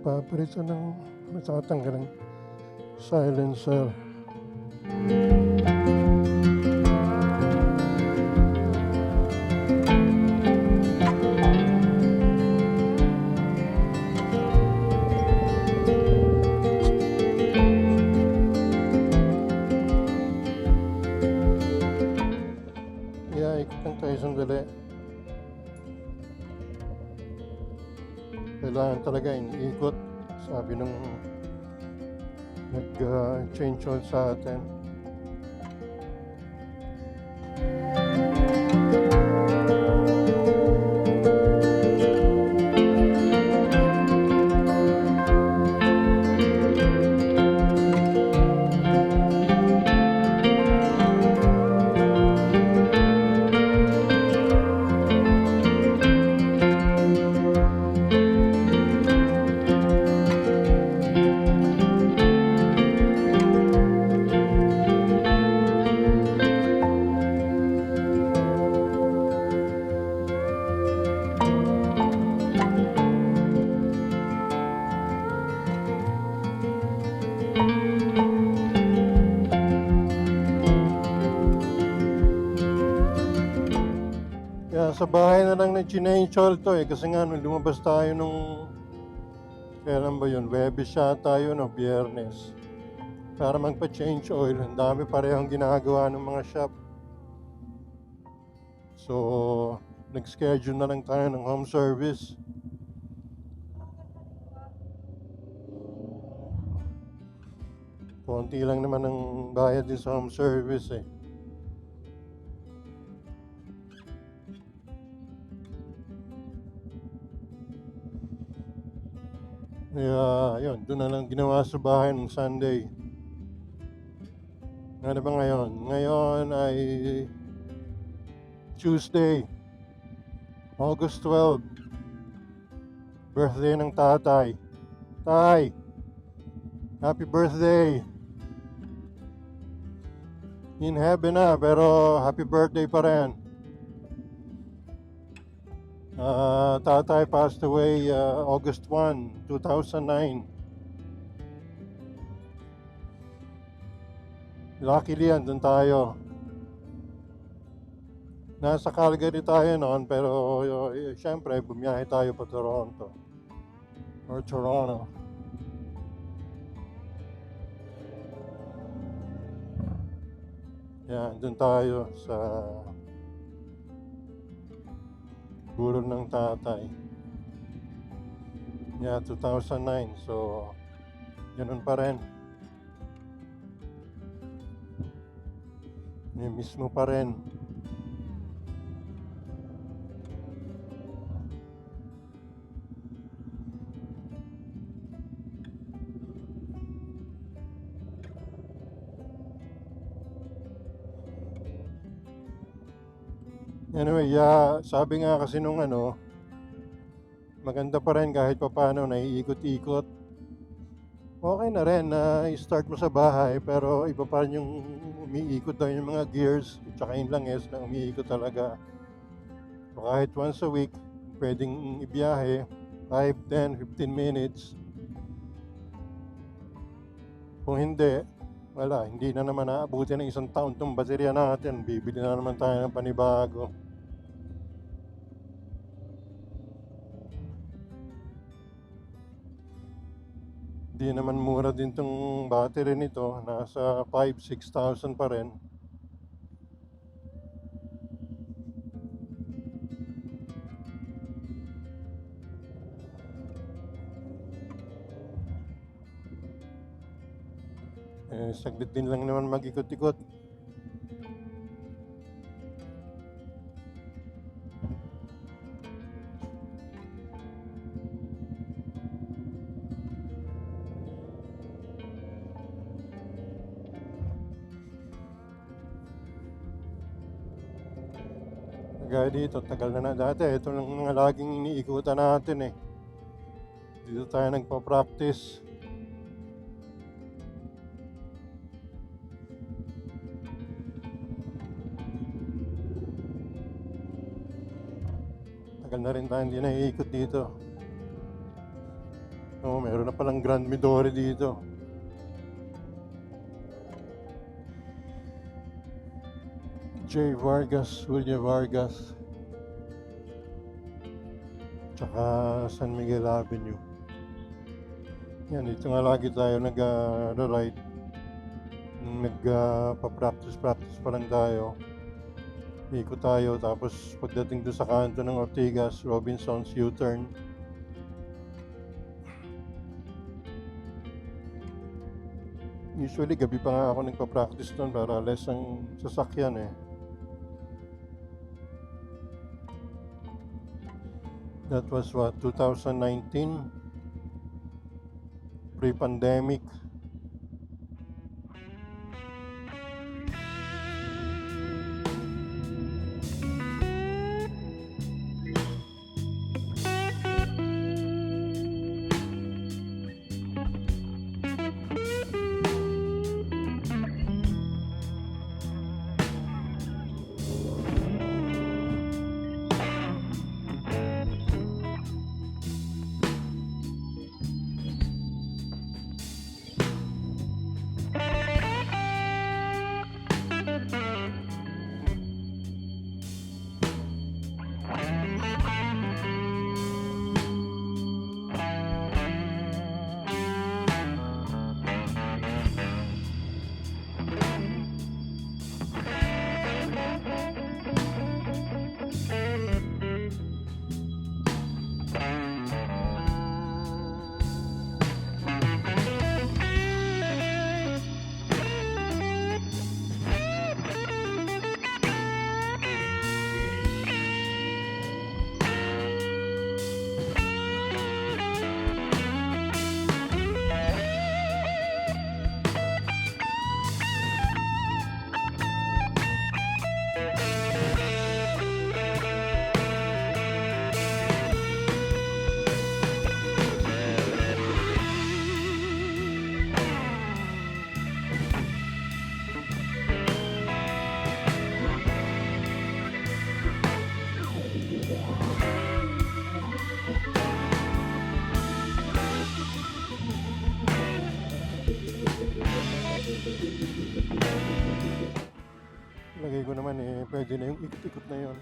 Napapalitan ng natatanggal ng silencer. Ikot lang tayo sandali. Kailangan talaga iniikot, sabi nung nag-change oil sa atin. Kaya sa bahay na lang nag-change oil to kasi nga nung lumabas tayo nung kailan ba yun? Webes siya tayo, no? Biyernes. Para magpa-change oil. Ang dami parehong ginagawa ng mga shop. So, nag-schedule na lang tayo ng home service. Konti lang naman ang bayad din sa home service eh. Kaya, yun, doon na lang ginawa sa bahay ng Sunday. Ano ba ngayon? Ngayon ay Tuesday, August 12. Birthday ng tatay. Tay! Happy birthday! In heaven na, pero happy birthday pa rin. Tatay passed away August 1, 2009. Luckily, andun tayo. Nasa Calgary tayo noon, pero syempre, bumiyahe tayo pa Toronto. Or Toronto. Yan, andun tayo sa burol ng tatay. Yeah, 2009. So, ganun pa rin. Yung mismo pa rin. Anyway, sabi nga kasi nung maganda pa rin kahit pa paano naiikot-ikot. Okay na rin na i-start mo sa bahay, pero iba pa rin yung umiikot daw yung mga gears, tsaka yung langis na umiikot talaga. So kahit once a week, pwedeng ibiyahe, 5, 10, 15 minutes. Kung hindi, wala, hindi na naman naabuti ng isang taon itong baterya natin. Bibili na naman tayo ng panibago. Hindi naman mura din itong battery nito. Nasa 5,000-6,000 pa rin. Saglit din lang naman mag-ikot-ikot. Gaya dito, tagal na dati. Ito lang mga laging iniikutan natin eh. Dito tayo nagpa-practice. Tagal na rin tayo hindi naiikot dito. Oo, meron na palang Grand Midori dito. J. Vargas, Julia Vargas, tsaka San Miguel Avenue. Yan, dito nga lagi tayo nag-ride. Nagpa-practice pa lang tayo. Ikot tayo, tapos pagdating doon sa kanto ng Ortigas, Robinson's U-turn. Usually, gabi pa nga ako nagpa-practice doon para less ang sasakyan eh. That was what, 2019? Pre-pandemic. Lagay ko naman eh, pwede na yung ikot-ikot na yon.